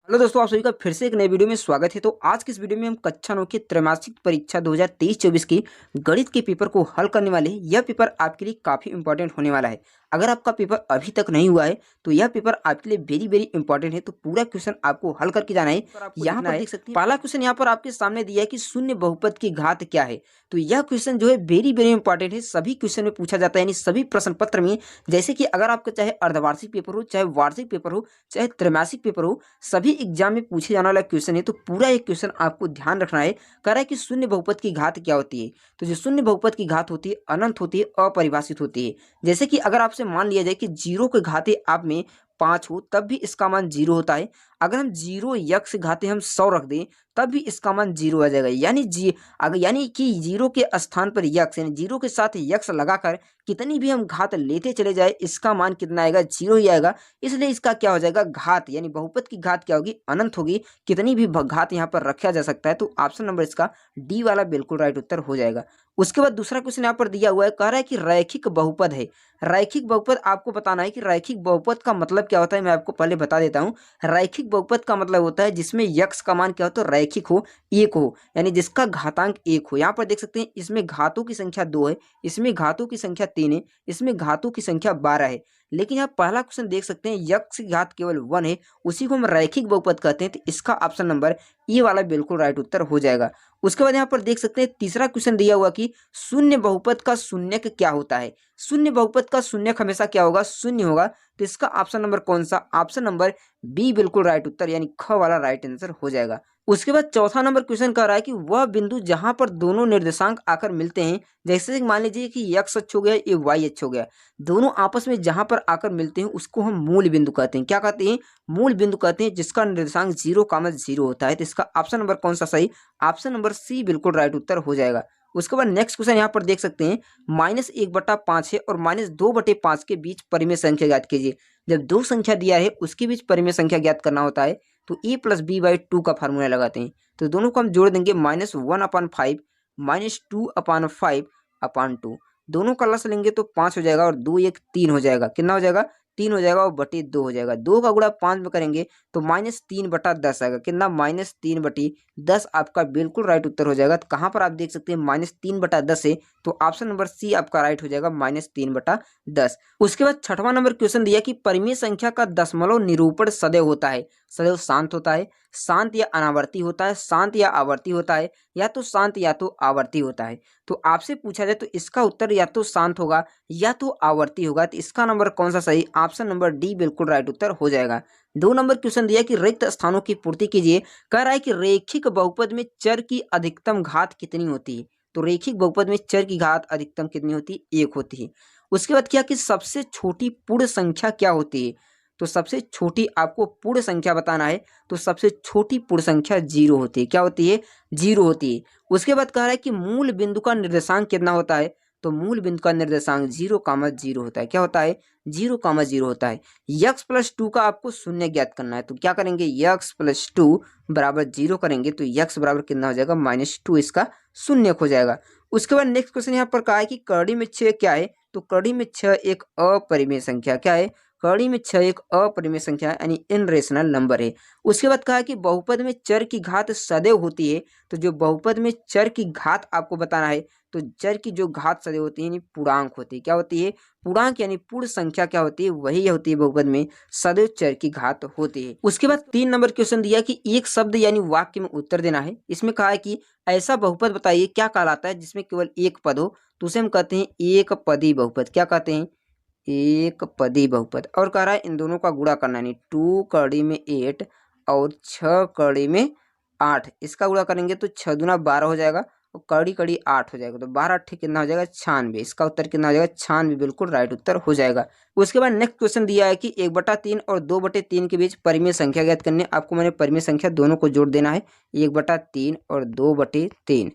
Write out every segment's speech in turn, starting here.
Hello दोस्तों, आप सभी का फिर से एक नए वीडियो में स्वागत है। तो आज की इस वीडियो में हम कक्षा 9 की त्रैमासिक परीक्षा 2023-24 की गणित के पेपर को हल करने वाले हैं। यह पेपर आपके लिए काफ़ी इंपॉर्टेंट होने वाला है। अगर आपका पेपर अभी तक नहीं हुआ है तो यह पेपर आपके लिए वेरी वेरी इंपॉर्टेंट है। तो पूरा क्वेश्चन आपको हल करके जाना है। यहाँ पर देख सकते हैं पहला क्वेश्चन यहाँ पर आपके सामने दिया है कि शून्य बहुपद की घात क्या है। तो यह क्वेश्चन जो है वेरी वेरी इंपॉर्टेंट है, सभी क्वेश्चन में पूछा जाता है, यानी सभी प्रश्न पत्र में। जैसे कि अगर आपका चाहे अर्धवार्षिक पेपर हो, चाहे वार्षिक पेपर हो, चाहे त्रैमासिक पेपर हो, सभी एग्जाम में पूछे जाने वाला क्वेश्चन है। तो पूरा एक क्वेश्चन आपको ध्यान रखना है। कह रहा है कि शून्य बहुपद की घात क्या होती है। तो जो शून्य बहुपद की घात होती है अनंत होती है, अपरिभाषित होती है। जैसे कि अगर आपसे मान लिया जाए कि जीरो के घाते आप में 5 हो तब भी इसका मान 0 होता है। अगर हम 0 यक्स घाते हम 100 रख दें तब भी इसका मान 0 आ जाएगा। यानी कि 0 के स्थान पर यक्स, यानी 0 के साथ यक्स लगाकर कितनी भी हम घात लेते चले जाए इसका मान कितना आएगा, 0 ही आएगा। इसलिए इसका क्या हो जाएगा, घात यानी बहुपद की घात क्या होगी, अनंत होगी। कितनी भी घात यहाँ पर रखा जा सकता है। तो ऑप्शन नंबर इसका डी वाला बिल्कुल राइट उत्तर हो जाएगा। उसके बाद दूसरा क्वेश्चन यहाँ पर दिया हुआ है, कह रहा है कि रैखिक बहुपद है। रैखिक बहुपद आपको बताना है कि रैखिक बहुपद का मतलब क्या होता है। मैं आपको पहले बता देता हूँ। रैखिक बहुपद का मतलब होता है जिसमें यक्स का मान क्या होता है, रैखिक हो, एक हो, यानी जिसका घातांक 1 हो। यहाँ पर देख सकते हैं इसमें घातों की संख्या 2 है, इसमें घातों की संख्या 3 है, इसमें घातों की संख्या 12 है। लेकिन यहाँ पहला क्वेश्चन देख सकते हैं यक्स की घात केवल 1 है, उसी को हम रैखिक बहुपद कहते हैं। तो इसका ऑप्शन नंबर ए वाला बिल्कुल राइट उत्तर हो जाएगा। उसके बाद यहाँ पर देख सकते हैं तीसरा क्वेश्चन दिया हुआ कि शून्य बहुपद का शून्यक क्या होता है। शून्य बहुपद का शून्यक हमेशा क्या होगा, शून्य होगा। तो इसका ऑप्शन नंबर कौन सा, ऑप्शन नंबर बी बिल्कुल राइट उत्तर, यानी ख वाला राइट आंसर हो जाएगा। उसके बाद चौथा नंबर क्वेश्चन कह रहा है कि वह बिंदु जहां पर दोनों निर्देशांक आकर मिलते हैं, जैसे मान लीजिए कि x अक्ष हो गया, ये y अक्ष हो गया, दोनों आपस में जहां पर आकर मिलते हैं उसको हम मूल बिंदु कहते हैं। क्या कहते हैं, मूल बिंदु कहते हैं, जिसका निर्देशांक 0,0 होता है। तो इसका ऑप्शन नंबर कौन सा सही, ऑप्शन नंबर सी बिल्कुल राइट उत्तर हो जाएगा। उसके बाद नेक्स्ट क्वेश्चन यहाँ पर देख सकते हैं -1/5 है और -2/5 के बीच परिमेय संख्या ज्ञात कीजिए। जब दो संख्या दिया है उसके बीच परिमेय संख्या ज्ञात करना होता है तो a + b/2 का फार्मूला लगाते हैं। तो दोनों को हम जोड़ देंगे, -1/5 -2/5/2, दोनों का लस लेंगे तो 5 हो जाएगा और 2 1 3 हो जाएगा। कितना हो जाएगा, 3 हो जाएगा और बटे 2 हो जाएगा। 2 का गुणा 5 में करेंगे तो -3/10 आएगा। कितना, -3/10 आपका बिल्कुल राइट उत्तर हो जाएगा। तो कहाँ पर आप देख सकते हैं -3/10 है, तो ऑप्शन नंबर सी आपका राइट हो जाएगा, -3/10। उसके बाद छठवां नंबर क्वेश्चन दिया कि परिमेय संख्या का दशमलव निरूपण सदैव होता है, सदैव शांत होता है, शांत या अनावर्ती होता है, शांत या आवर्ती होता है, या तो शांत या तो आवर्ती होता है। तो आपसे पूछा जाए तो इसका उत्तर या तो शांत होगा या तो आवर्ती होगा। तो इसका नंबर कौन सा सही, ऑप्शन नंबर डी बिल्कुल राइट उत्तर हो जाएगा। 2 नंबर क्वेश्चन दिया कि रिक्त स्थानों की पूर्ति कीजिए। कह रहा है कि रेखिक बहुपद में चर की अधिकतम घात कितनी होती है। तो रेखिक बहुपद में चर की घात अधिकतम कितनी होती है, 1 होती है। उसके बाद क्या कि सबसे छोटी पूर्ण संख्या क्या होती है। तो सबसे छोटी आपको पूर्ण संख्या बताना है, तो सबसे छोटी पूर्ण संख्या 0 होती है। क्या होती है, 0 होती है। उसके बाद कह रहा है कि मूल बिंदु का निर्देशांक कितना होता है। तो मूल बिंदु का निर्देशांक 0,0 होता है। क्या होता है, 0,0 होता है। x+2 का आपको शून्य ज्ञात करना है। तो क्या करेंगे, x+2 बराबर 0 करेंगे तो x बराबर कितना हो जाएगा, -2, इसका शून्य हो जाएगा। उसके बाद नेक्स्ट क्वेश्चन यहाँ पर कहा है कि कड़ी में 6 क्या है। तो कड़ी में 6 एक अपरिमेय संख्या, क्या है, कड़ी में 6 एक अपरिमेय संख्या है, यानी इनरेशनल नंबर है। उसके बाद कहा है कि बहुपद में चर की घात सदैव होती है। तो जो बहुपद में चर की घात आपको बताना है, तो चर की जो घात सदैव होती है यानी पूर्णांक होती है। क्या होती है, पूर्णांक यानी पूर्ण संख्या क्या होती है, वही होती है बहुपद में सदैव चर की घात होती है। उसके बाद 3 नंबर क्वेश्चन दिया कि एक शब्द यानी वाक्य में उत्तर देना है। इसमें कहा है कि ऐसा बहुपद बताइए क्या कहलाता है जिसमें केवल एक पद हो। तो उसे हम कहते हैं एक पदी बहुपद। क्या कहते हैं, एक पदी बहुपद। और कह रहा है इन दोनों का गुणा करना, यानी 2 कड़ी में 8 और 6 कड़ी में 8, इसका गुणा करेंगे तो 6 दूना 12 हो जाएगा और कड़ी कड़ी 8 हो जाएगा। तो 12 8 कितना हो जाएगा, 96। इसका उत्तर कितना हो जाएगा, 96 बिल्कुल राइट उत्तर हो जाएगा। उसके बाद नेक्स्ट क्वेश्चन दिया है कि 1/3 और 2/3 के बीच परिमेय संख्या ज्ञात करनी है। आपको मैंने परिमेय संख्या दोनों को जोड़ देना है, 1/3 और 2/3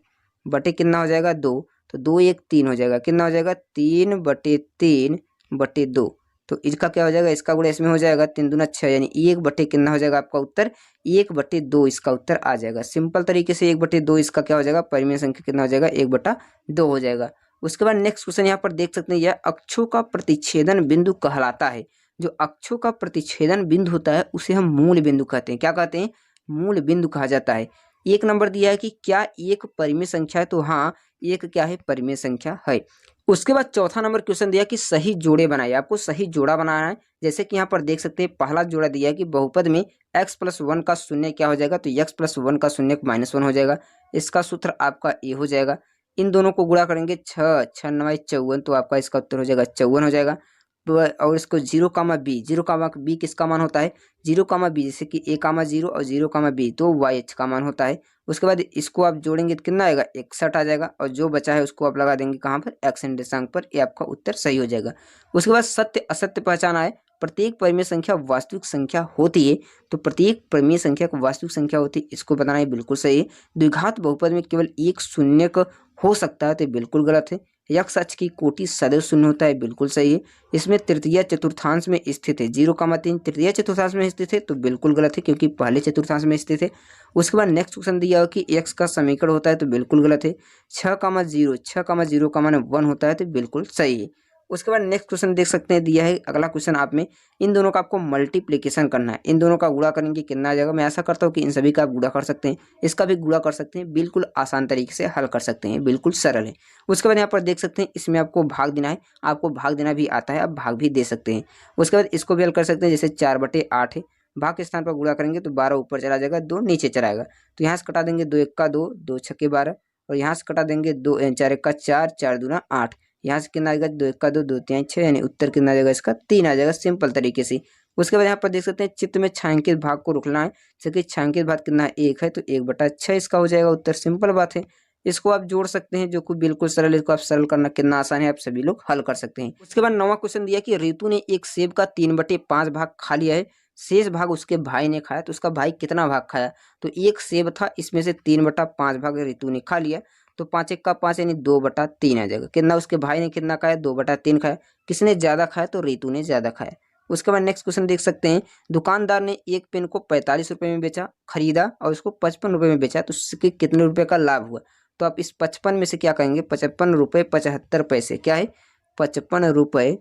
बटे कितना हो जाएगा, 2। तो 2 1 3 हो जाएगा। कितना हो जाएगा, 3/3/2। तो इसका क्या हो जाएगा, इसका गुणा इसमें हो जाएगा, 3 दूना 6, यानी 1 कितना हो जाएगा आपका उत्तर, 1/2 इसका उत्तर आ जाएगा। सिंपल तरीके से 1/2 इसका क्या हो जाएगा, परिमेय संख्या कितना हो जाएगा, 1/2 हो जाएगा। उसके बाद नेक्स्ट क्वेश्चन यहाँ पर देख सकते हैं, यह अक्षों का प्रतिच्छेदन बिंदु कहलाता है। जो अक्षों का प्रतिच्छेदन बिंदु होता है उसे हम मूल बिंदु कहते हैं। क्या कहते हैं? मूल बिंदु कहा जाता है। एक नंबर दिया है कि क्या एक परिमेय संख्या है, तो हाँ एक क्या है? परिमेय संख्या है। उसके बाद चौथा नंबर क्वेश्चन दिया कि सही जोड़े बनाइए। आपको सही जोड़ा बनाना है। जैसे कि यहाँ पर देख सकते हैं पहला जोड़ा दिया है कि बहुपद में x+1 का शून्य क्या हो जाएगा, तो x+1 का शून्य -1 हो जाएगा। इसका सूत्र आपका ए हो जाएगा। इन दोनों को गुणा करेंगे 6 6 9 54, तो आपका इसका उत्तर हो जाएगा 54 हो जाएगा। तो और इसको 0,b किसका मान होता है? 0,b, जैसे कि a,0 और 0,b तो YH का मान होता है। उसके बाद इसको आप जोड़ेंगे तो कितना आएगा? 61 आ जाएगा। और जो बचा है उसको आप लगा देंगे कहाँ पर? x निर्देशांक पर। ये आपका उत्तर सही हो जाएगा। उसके बाद सत्य असत्य पहचाना है। प्रत्येक परिमेय संख्या वास्तविक संख्या होती है, तो प्रत्येक परिमेय संख्या को वास्तविक संख्या होती है, इसको बताना है बिल्कुल सही है। द्विघात बहुपद में केवल एक शून्य हो सकता है, तो बिल्कुल गलत है। यक्ष अक्ष की कोटि सदैव शून्य होता है, बिल्कुल सही है। इसमें तृतीय चतुर्थांश में स्थित है, 0,3 तृतीय चतुर्थांश में स्थित है, तो बिल्कुल गलत है क्योंकि पहले चतुर्थांश में स्थित है। उसके बाद नेक्स्ट क्वेश्चन दिया हो कि x का समीकरण होता है, तो बिल्कुल गलत है। 6,0 का मान 1 होता है, तो बिल्कुल सही है। उसके बाद नेक्स्ट क्वेश्चन देख सकते हैं दिया है अगला क्वेश्चन आप में, इन दोनों का आपको मल्टीप्लीकेशन करना है। इन दोनों का गुणा करेंगे कितना आ जाएगा? मैं ऐसा करता हूँ कि इन सभी का आप गुणा कर सकते हैं, इसका भी गुणा कर सकते हैं, बिल्कुल आसान तरीके से हल कर सकते हैं, बिल्कुल सरल है। उसके बाद यहाँ पर देख सकते हैं इसमें आपको भाग देना है, आपको भाग देना भी आता है, आप भाग भी दे सकते हैं। उसके बाद इसको भी हल कर सकते हैं, जैसे 4/8 है, भाग के स्थान पर गुणा करेंगे तो 12 ऊपर चला जाएगा, 2 नीचे चला आएगा। तो यहाँ से कटा देंगे 2 1 का 2, 2 6 12, और यहाँ से कटा देंगे 2 4 1 का 4, 4 दूना 8। यहाँ से कितना आएगा? 2 1 का 2, 2 3 6, यानी उत्तर कितना आ जाएगा इसका? 3 आ जाएगा, सिंपल तरीके से। उसके बाद यहाँ पर देख सकते हैं चित्र में छायांकित भाग को रुकना है, जैसे कि छायांकित भाग कितना है? 1 है, तो 1/6 इसका हो जाएगा उत्तर, सिंपल बात है। इसको आप जोड़ सकते हैं, जो कि बिल्कुल सरल है। इसको आप सरल करना कितना आसान है, आप सभी लोग हल कर सकते हैं। उसके बाद 9वां क्वेश्चन दिया कि रितु ने एक सेब का 3/5 भाग खा लिया है, शेष भाग उसके भाई ने खाया, तो उसका भाई कितना भाग खाया? तो एक सेब था, इसमें से 3/5 भाग रितु ने खा लिया, तो 5 1 का 5 यानी 2/3 आ जाएगा। कितना उसके भाई ने कितना खाया? 2/3 खाया। किसने ज्यादा खाया? तो रितु ने ज्यादा खाया। उसके बाद नेक्स्ट क्वेश्चन देख सकते हैं, दुकानदार ने एक पेन को 45 रुपए में बेचा, खरीदा और उसको 55 रुपए में बेचा, तो उसके कितने रुपए का लाभ हुआ? तो आप इस 55 में से क्या कहेंगे? 55 रुपये 75 पैसे, क्या है? 55 रुपये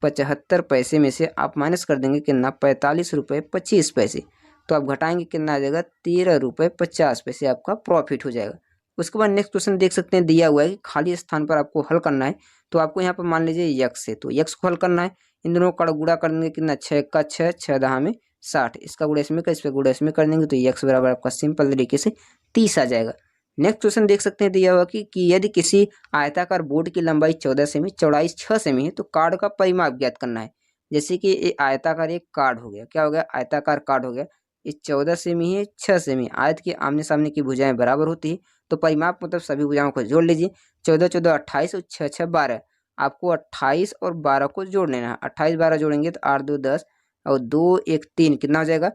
75 पैसे में से आप माइनस कर देंगे कितना? 45 रुपये 25 पैसे। तो आप घटाएंगे कितना आ जाएगा? 13 रुपये 50 पैसे आपका प्रॉफिट हो जाएगा। उसके बाद नेक्स्ट क्वेश्चन देख सकते हैं दिया हुआ है कि खाली स्थान पर आपको हल करना है, तो आपको यहाँ पर मान लीजिए यक्स है, तो यक्स को हल करना है। इन दोनों का गुणा कर देंगे कितना? 6 का 6, 6 दहा में 60, इसका गुणा इसमें का, इस पर गुणा इसमें कर देंगे, तो यक्स बराबर आपका सिंपल तरीके से 30 आ जाएगा। नेक्स्ट क्वेश्चन देख सकते हैं दिया हुआ कि यदि किसी आयताकार बोर्ड की लंबाई 14 सेमी, चौड़ाई 6 सेमी है, तो कार्ड का परिमाप ज्ञात करना है। जैसे कि ये आयताकार एक कार्ड हो गया, क्या हो गया? आयताकार कार्ड हो गया। ये 14 सेमी है, 6 सेमी, आयत के आमने सामने की भुजाएं बराबर होती है, तो परिमाप मतलब सभी भुजाओं को जोड़ लीजिए। 14 14 28 और 6 6 12, आपको 28 और 12 को जोड़ लेना है। 28 12 जोड़ेंगे तो 8 2 10 और 2 1 3 कितना हो जाएगा?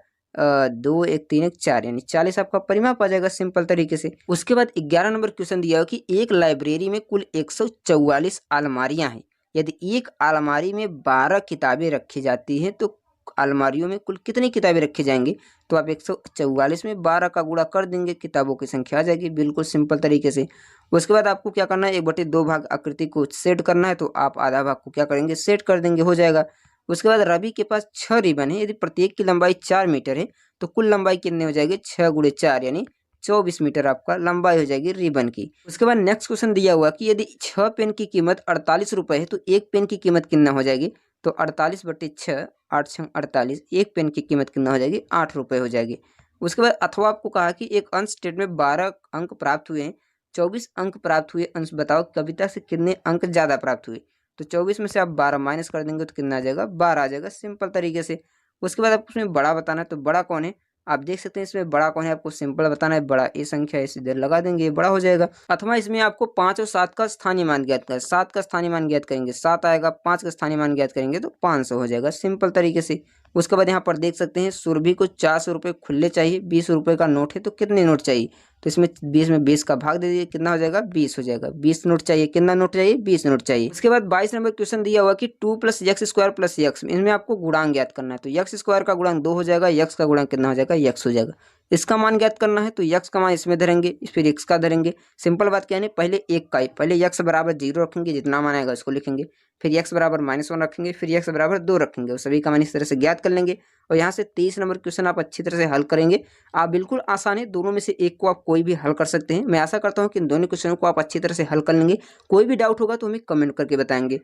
2 1 3 1 4, यानी 40 आपका परिमाप आ जाएगा, सिंपल तरीके से। उसके बाद 11 नंबर क्वेश्चन दिया हो कि एक लाइब्रेरी में कुल 144 अलमारियां हैं, यदि एक अलमारी में 12 किताबें रखी जाती हैं, तो अलमारियों में कुल कितनी किताबें रखी जाएंगी? तो आप 144 में 12 का गुणा कर देंगे, किताबों की संख्या आ जाएगी, बिल्कुल सिंपल तरीके से। उसके बाद आपको क्या करना है? 1/2 भाग आकृति को सेट करना है, तो आप आधा भाग को क्या करेंगे? सेट कर देंगे, हो जाएगा। उसके बाद रवि के पास 6 रिबन है, यदि प्रत्येक की लंबाई 4 मीटर है, तो कुल लंबाई कितनी हो जाएगी? 6 × 4 यानी 24 मीटर आपका लंबाई हो जाएगी रिबन की। उसके बाद नेक्स्ट क्वेश्चन दिया हुआ कि यदि 6 पेन की कीमत 48 रुपये है, तो एक पेन की कीमत कितना हो जाएगी? तो 48/6, 8 6 48, एक पेन की कीमत कितना हो जाएगी? 8 रुपये हो जाएगी। उसके बाद अथवा आपको कहा कि एक अंश स्टेट में 12 अंक प्राप्त हुए हैं, 24 अंक प्राप्त हुए, अंश बताओ कविता से कितने अंक ज़्यादा प्राप्त हुए? तो 24 में से आप 12 माइनस कर देंगे तो कितना आ जाएगा? 12 आ जाएगा, सिंपल तरीके से। उसके बाद आपको उसमें बड़ा बताना है, तो बड़ा कौन है? आप देख सकते हैं इसमें बड़ा कौन है, आपको सिंपल बताना है, बड़ा ए संख्या है, इधर लगा देंगे, ये बड़ा हो जाएगा। अथवा इसमें आपको 5 और 7 का स्थानीय मान ज्ञात करें, 7 का स्थानीय मान ज्ञात करेंगे 7 आएगा, 5 का स्थानीय मान ज्ञात करेंगे तो 500 हो जाएगा, सिंपल तरीके से। उसके बाद यहाँ पर देख सकते हैं सुरभि को 400 रुपये खुले चाहिए, 20 रुपये का नोट है, तो कितने नोट चाहिए? तो इसमें 20 में 20 का भाग दे दीजिए, कितना हो जाएगा? 20 हो जाएगा। 20 नोट चाहिए, कितना नोट चाहिए? 20 नोट चाहिए। उसके बाद 22 नंबर क्वेश्चन दिया हुआ कि 2 + x² + x, इनमें आपको गुणांक ज्ञात करना है, तो x² का गुणांक 2 हो जाएगा, x का गुणांक कितना हो जाएगा? x हो जाएगा। इसका मान ज्ञात करना है तो यक्स का मान इसमें धरेंगे, फिर एक्स का धरेंगे। सिंपल बात क्या है, पहले एक का पहले यक्स बराबर 0 रखेंगे, जितना मान आएगा उसको लिखेंगे, फिर यक्स बराबर -1 रखेंगे, फिर यक्स बराबर 2 रखेंगे और सभी का मान इस तरह से ज्ञात कर लेंगे। और यहाँ से 23 नंबर क्वेश्चन आप अच्छी तरह से हल करेंगे। आप बिल्कुल आसान है, दोनों में से एक को आप कोई भी हल कर सकते हैं। मैं आशा करता हूँ कि इन दोनों क्वेश्चनों को आप अच्छी तरह से हल कर लेंगे। कोई भी डाउट होगा तो हमें कमेंट करके बताएंगे।